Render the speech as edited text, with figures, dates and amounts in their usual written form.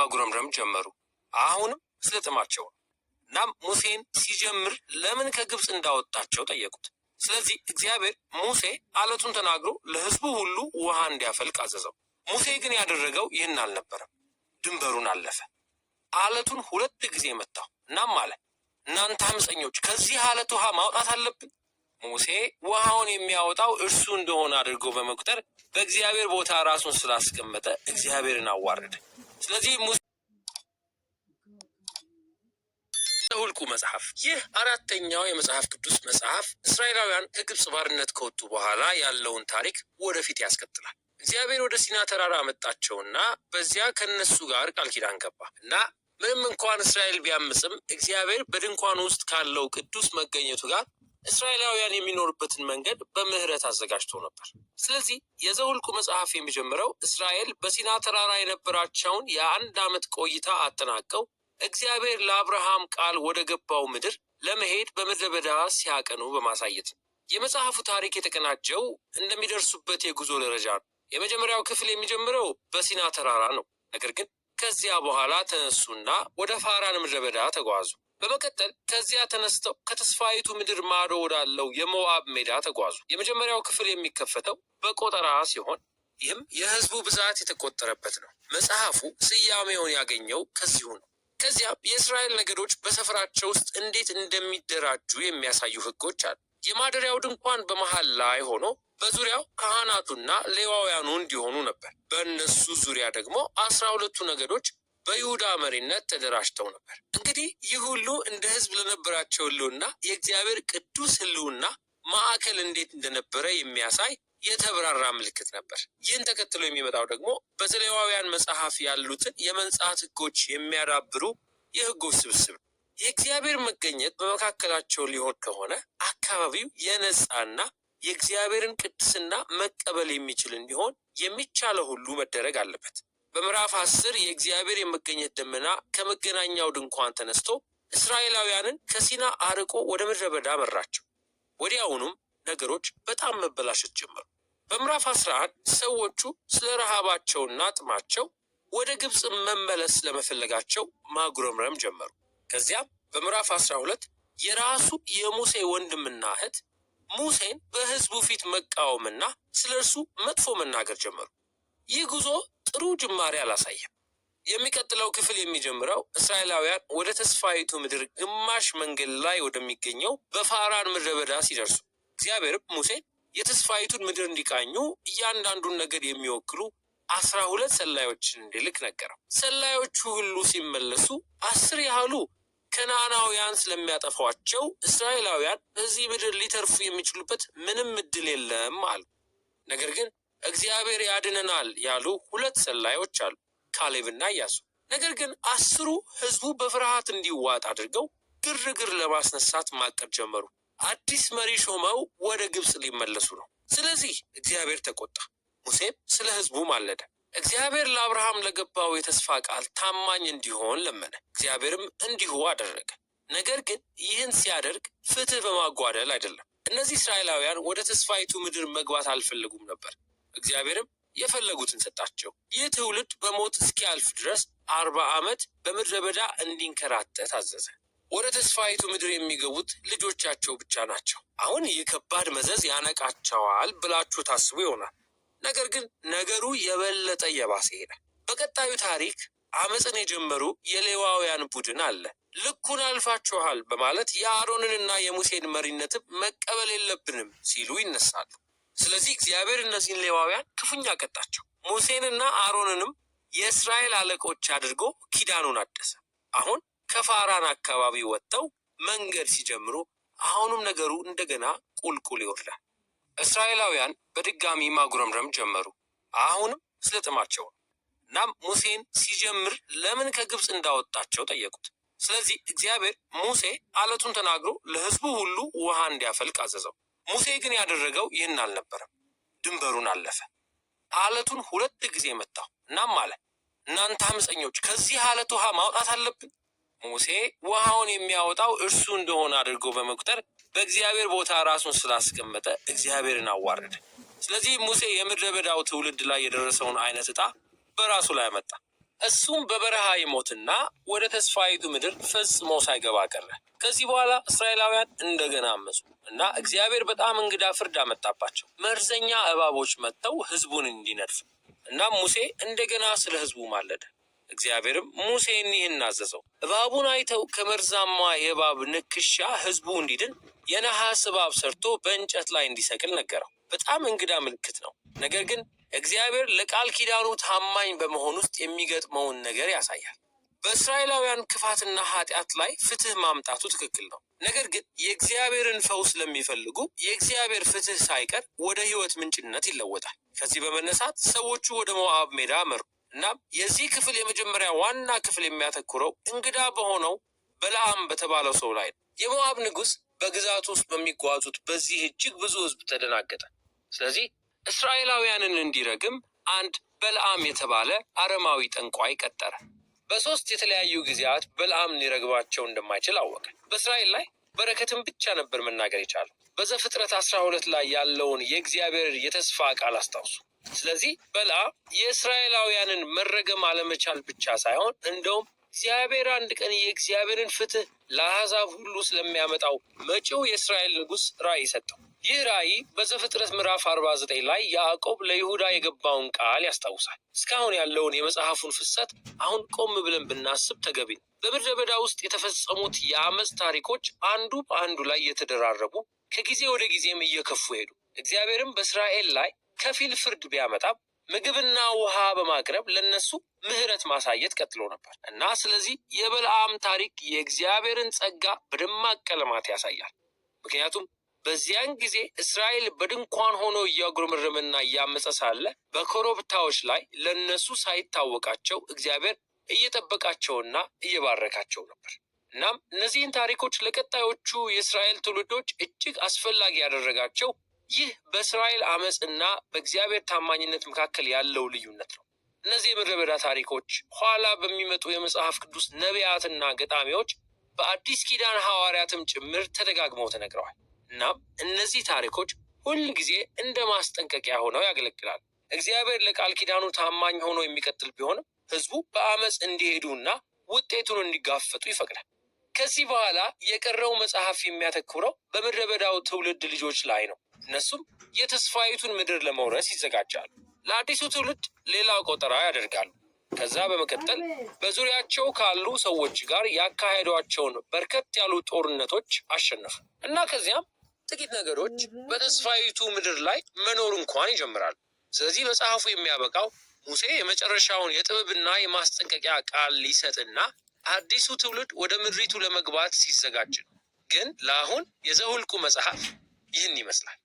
ማጉረምረም ጀመሩ። አሁንም ስለጥማቸው። እናም ሙሴን ሲጀምር ለምን ከግብፅ እንዳወጣቸው ጠየቁት። ስለዚህ እግዚአብሔር ሙሴ አለቱን ተናግሮ ለሕዝቡ ሁሉ ውሃ እንዲያፈልቅ አዘዘው። ሙሴ ግን ያደረገው ይህን አልነበረም። ድንበሩን አለፈ። አለቱን 2 ጊዜ መታው። እናም አለ፣ እናንተ አመፀኞች ከዚህ አለት ውሃ ማውጣት አለብን። ሙሴ ውሃውን የሚያወጣው እርሱ እንደሆነ አድርጎ በመቁጠር በእግዚአብሔር ቦታ ራሱን ስላስቀመጠ እግዚአብሔርን አዋረደ። ስለዚህ ሙሴ ዘኍልቍ መጽሐፍ። ይህ 4ኛው የመጽሐፍ ቅዱስ መጽሐፍ እስራኤላውያን ከግብፅ ባርነት ከወጡ በኋላ ያለውን ታሪክ ወደፊት ያስከትላል። እግዚአብሔር ወደ ሲና ተራራ አመጣቸውና በዚያ ከነሱ ጋር ቃል ኪዳን ገባ እና ምንም እንኳን እስራኤል ቢያምፅም እግዚአብሔር በድንኳን ውስጥ ካለው ቅዱስ መገኘቱ ጋር እስራኤላውያን የሚኖርበትን መንገድ በምህረት አዘጋጅቶ ነበር። ስለዚህ የዘኍልቍ መጽሐፍ የሚጀምረው እስራኤል በሲና ተራራ የነበራቸውን የ1 ዓመት ቆይታ አጠናቀው እግዚአብሔር ለአብርሃም ቃል ወደ ገባው ምድር ለመሄድ በምድረ በዳ ሲያቀኑ በማሳየት ነው። የመጽሐፉ ታሪክ የተቀናጀው እንደሚደርሱበት የጉዞ ደረጃ ነው። የመጀመሪያው ክፍል የሚጀምረው በሲና ተራራ ነው። ነገር ግን ከዚያ በኋላ ተነሱና ወደ ፋራን ምድረ በዳ ተጓዙ። በመቀጠል ከዚያ ተነስተው ከተስፋይቱ ምድር ማዶ ወዳለው የሞዓብ ሜዳ ተጓዙ። የመጀመሪያው ክፍል የሚከፈተው በቆጠራ ሲሆን ይህም የሕዝቡ ብዛት የተቆጠረበት ነው። መጽሐፉ ስያሜውን ያገኘው ከዚሁ ነው። ከዚያም የእስራኤል ነገዶች በሰፈራቸው ውስጥ እንዴት እንደሚደራጁ የሚያሳዩ ሕጎች አሉ። የማደሪያው ድንኳን በመሃል ላይ ሆኖ በዙሪያው ካህናቱና ሌዋውያኑ እንዲሆኑ ነበር። በእነሱ ዙሪያ ደግሞ 12ቱ ነገዶች በይሁዳ መሪነት ተደራጅተው ነበር። እንግዲህ ይህ ሁሉ እንደ ሕዝብ ለነበራቸው ሕልውና የእግዚአብሔር ቅዱስ ሕልውና ማዕከል እንዴት እንደነበረ የሚያሳይ የተብራራ ምልክት ነበር። ይህን ተከትሎ የሚመጣው ደግሞ በዘሌዋውያን መጽሐፍ ያሉትን የመንጻት ሕጎች የሚያዳብሩ የሕጎች ስብስብ ነው። የእግዚአብሔር መገኘት በመካከላቸው ሊሆን ከሆነ አካባቢው የነጻና የእግዚአብሔርን ቅድስና መቀበል የሚችል እንዲሆን የሚቻለው ሁሉ መደረግ አለበት። በምዕራፍ 10 የእግዚአብሔር የመገኘት ደመና ከመገናኛው ድንኳን ተነስቶ እስራኤላውያንን ከሲና አርቆ ወደ ምድረ በዳ መራቸው። ወዲያውኑም ነገሮች በጣም መበላሸት ጀመሩ። በምዕራፍ 11 ሰዎቹ ስለ ረሃባቸውና ጥማቸው ወደ ግብፅ መመለስ ለመፈለጋቸው ማጉረምረም ጀመሩ። ከዚያም በምዕራፍ 12 የራሱ የሙሴ ወንድምና እህት ሙሴን በሕዝቡ ፊት መቃወምና ስለ እርሱ መጥፎ መናገር ጀመሩ። ይህ ጉዞ ጥሩ ጅማሬ አላሳየም። የሚቀጥለው ክፍል የሚጀምረው እስራኤላውያን ወደ ተስፋይቱ ምድር ግማሽ መንገድ ላይ ወደሚገኘው በፋራን ምድረ በዳ ሲደርሱ እግዚአብሔርም ሙሴን የተስፋይቱን ምድር እንዲቃኙ እያንዳንዱን ነገድ የሚወክሉ 12 ሰላዮችን እንዲልክ ነገረው። ሰላዮቹ ሁሉ ሲመለሱ 10 ያህሉ ከነዓናውያን ስለሚያጠፏቸው እስራኤላውያን በዚህ ምድር ሊተርፉ የሚችሉበት ምንም እድል የለም አሉ። ነገር ግን እግዚአብሔር ያድነናል ያሉ 2 ሰላዮች አሉ፣ ካሌብና ኢያሱ። ነገር ግን 10ሩ ሕዝቡ በፍርሃት እንዲዋጥ አድርገው ግርግር ለማስነሳት ማቀድ ጀመሩ። አዲስ መሪ ሾመው ወደ ግብፅ ሊመለሱ ነው። ስለዚህ እግዚአብሔር ተቆጣ። ሙሴም ስለ ሕዝቡ ማለደ። እግዚአብሔር ለአብርሃም ለገባው የተስፋ ቃል ታማኝ እንዲሆን ለመነ። እግዚአብሔርም እንዲሁ አደረገ። ነገር ግን ይህን ሲያደርግ ፍትህ በማጓደል አይደለም። እነዚህ እስራኤላውያን ወደ ተስፋይቱ ምድር መግባት አልፈለጉም ነበር። እግዚአብሔርም የፈለጉትን ሰጣቸው። ይህ ትውልድ በሞት እስኪያልፍ ድረስ 40 ዓመት በምድረ በዳ እንዲንከራተት አዘዘ። ወደ ተስፋይቱ ምድር የሚገቡት ልጆቻቸው ብቻ ናቸው። አሁን ይህ ከባድ መዘዝ ያነቃቸዋል ብላችሁ ታስቡ ይሆናል። ነገር ግን ነገሩ የበለጠ እየባሰ ሄደ። በቀጣዩ ታሪክ አመፅን የጀመሩ የሌዋውያን ቡድን አለ። ልኩን አልፋችኋል በማለት የአሮንንና የሙሴን መሪነትም መቀበል የለብንም ሲሉ ይነሳሉ። ስለዚህ እግዚአብሔር እነዚህን ሌዋውያን ክፉኛ ቀጣቸው። ሙሴንና አሮንንም የእስራኤል አለቆች አድርጎ ኪዳኑን አደሰ። አሁን ከፋራን አካባቢ ወጥተው መንገድ ሲጀምሩ አሁንም ነገሩ እንደገና ቁልቁል ይወርዳል። እስራኤላውያን በድጋሚ ማጉረምረም ጀመሩ። አሁንም ስለጥማቸው ነው። እናም ሙሴን ሲጀምር ለምን ከግብፅ እንዳወጣቸው ጠየቁት። ስለዚህ እግዚአብሔር ሙሴ አለቱን ተናግሮ ለሕዝቡ ሁሉ ውሃ እንዲያፈልቅ አዘዘው። ሙሴ ግን ያደረገው ይህን አልነበረም። ድንበሩን አለፈ። አለቱን 2 ጊዜ መታው። እናም አለ፣ እናንተ አመፀኞች ከዚህ አለት ውሃ ማውጣት አለብን። ሙሴ ውሃውን የሚያወጣው እርሱ እንደሆነ አድርጎ በመቁጠር በእግዚአብሔር ቦታ ራሱን ስላስቀመጠ እግዚአብሔርን አዋረደ። ስለዚህ ሙሴ የምድረ በዳው ትውልድ ላይ የደረሰውን አይነት ዕጣ በራሱ ላይ አመጣ። እሱም በበረሃ ይሞትና ወደ ተስፋይቱ ምድር ፈጽሞ ሳይገባ ቀረ። ከዚህ በኋላ እስራኤላውያን እንደገና አመፁ እና እግዚአብሔር በጣም እንግዳ ፍርድ አመጣባቸው። መርዘኛ እባቦች መጥተው ህዝቡን እንዲነድፉ። እናም ሙሴ እንደገና ስለ ህዝቡ ማለደ። እግዚአብሔርም ሙሴን ይህን አዘዘው፣ እባቡን አይተው ከመርዛማ የእባብ ንክሻ ህዝቡ እንዲድን የነሐስ እባብ ሰርቶ በእንጨት ላይ እንዲሰቅል ነገረው። በጣም እንግዳ ምልክት ነው። ነገር ግን እግዚአብሔር ለቃል ኪዳኑ ታማኝ በመሆን ውስጥ የሚገጥመውን ነገር ያሳያል። በእስራኤላውያን ክፋትና ኃጢአት ላይ ፍትህ ማምጣቱ ትክክል ነው። ነገር ግን የእግዚአብሔርን ፈውስ ለሚፈልጉ የእግዚአብሔር ፍትህ ሳይቀር ወደ ህይወት ምንጭነት ይለወጣል። ከዚህ በመነሳት ሰዎቹ ወደ ሞዓብ ሜዳ አመሩ። እናም የዚህ ክፍል የመጀመሪያ ዋና ክፍል የሚያተኩረው እንግዳ በሆነው በለዓም በተባለው ሰው ላይ ነው። የሞዓብ ንጉሥ በግዛቱ ውስጥ በሚጓዙት በዚህ እጅግ ብዙ ህዝብ ተደናገጠ። ስለዚህ እስራኤላውያንን እንዲረግም አንድ በለዓም የተባለ አረማዊ ጠንቋይ ቀጠረ። በ3 የተለያዩ ጊዜያት በለዓም ሊረግባቸው እንደማይችል አወቀ። በእስራኤል ላይ በረከትን ብቻ ነበር መናገር የቻለው። በዘፍጥረት 12 ላይ ያለውን የእግዚአብሔር የተስፋ ቃል አስታውሱ። ስለዚህ በለዓም የእስራኤላውያንን መረገም አለመቻል ብቻ ሳይሆን እንደውም እግዚአብሔር አንድ ቀን የእግዚአብሔርን ፍትህ ለአሕዛብ ሁሉ ስለሚያመጣው መጪው የእስራኤል ንጉሥ ራእይ ሰጠው። ይህ ራእይ በዘፍጥረት ምዕራፍ 49 ላይ ያዕቆብ ለይሁዳ የገባውን ቃል ያስታውሳል። እስካሁን ያለውን የመጽሐፉን ፍሰት አሁን ቆም ብለን ብናስብ ተገቢ ነው። በምድረ በዳ ውስጥ የተፈጸሙት የአመፅ ታሪኮች አንዱ በአንዱ ላይ እየተደራረቡ ከጊዜ ወደ ጊዜም እየከፉ ሄዱ። እግዚአብሔርም በእስራኤል ላይ ከፊል ፍርድ ቢያመጣም ምግብና ውሃ በማቅረብ ለነሱ ምህረት ማሳየት ቀጥሎ ነበር እና ስለዚህ የበለዓም ታሪክ የእግዚአብሔርን ጸጋ በደማቅ ቀለማት ያሳያል። ምክንያቱም በዚያን ጊዜ እስራኤል በድንኳን ሆኖ እያጉረመረመና እያመፀ ሳለ በኮረብታዎች ላይ ለነሱ ሳይታወቃቸው እግዚአብሔር እየጠበቃቸውና እየባረካቸው ነበር። እናም እነዚህን ታሪኮች ለቀጣዮቹ የእስራኤል ትውልዶች እጅግ አስፈላጊ ያደረጋቸው ይህ በእስራኤል አመፅ እና በእግዚአብሔር ታማኝነት መካከል ያለው ልዩነት ነው። እነዚህ የምድረ በዳ ታሪኮች ኋላ በሚመጡ የመጽሐፍ ቅዱስ ነቢያትና ገጣሚዎች በአዲስ ኪዳን ሐዋርያትም ጭምር ተደጋግመው ተነግረዋል። እናም እነዚህ ታሪኮች ሁል ጊዜ እንደ ማስጠንቀቂያ ሆነው ያገለግላሉ። እግዚአብሔር ለቃል ኪዳኑ ታማኝ ሆኖ የሚቀጥል ቢሆንም ህዝቡ በአመፅ እንዲሄዱና ውጤቱን እንዲጋፈጡ ይፈቅዳል። ከዚህ በኋላ የቀረው መጽሐፍ የሚያተኩረው በምድረ በዳው ትውልድ ልጆች ላይ ነው። እነሱም የተስፋይቱን ምድር ለመውረስ ይዘጋጃሉ። ለአዲሱ ትውልድ ሌላ ቆጠራ ያደርጋሉ። ከዛ በመቀጠል በዙሪያቸው ካሉ ሰዎች ጋር ያካሄዷቸውን በርከት ያሉ ጦርነቶች አሸነፉ እና ከዚያም ጥቂት ነገሮች በተስፋይቱ ምድር ላይ መኖር እንኳን ይጀምራሉ። ስለዚህ መጽሐፉ የሚያበቃው ሙሴ የመጨረሻውን የጥበብና የማስጠንቀቂያ ቃል ሊሰጥና አዲሱ ትውልድ ወደ ምድሪቱ ለመግባት ሲዘጋጅ ነው። ግን ለአሁን የዘኍልቍ መጽሐፍ ይህን ይመስላል።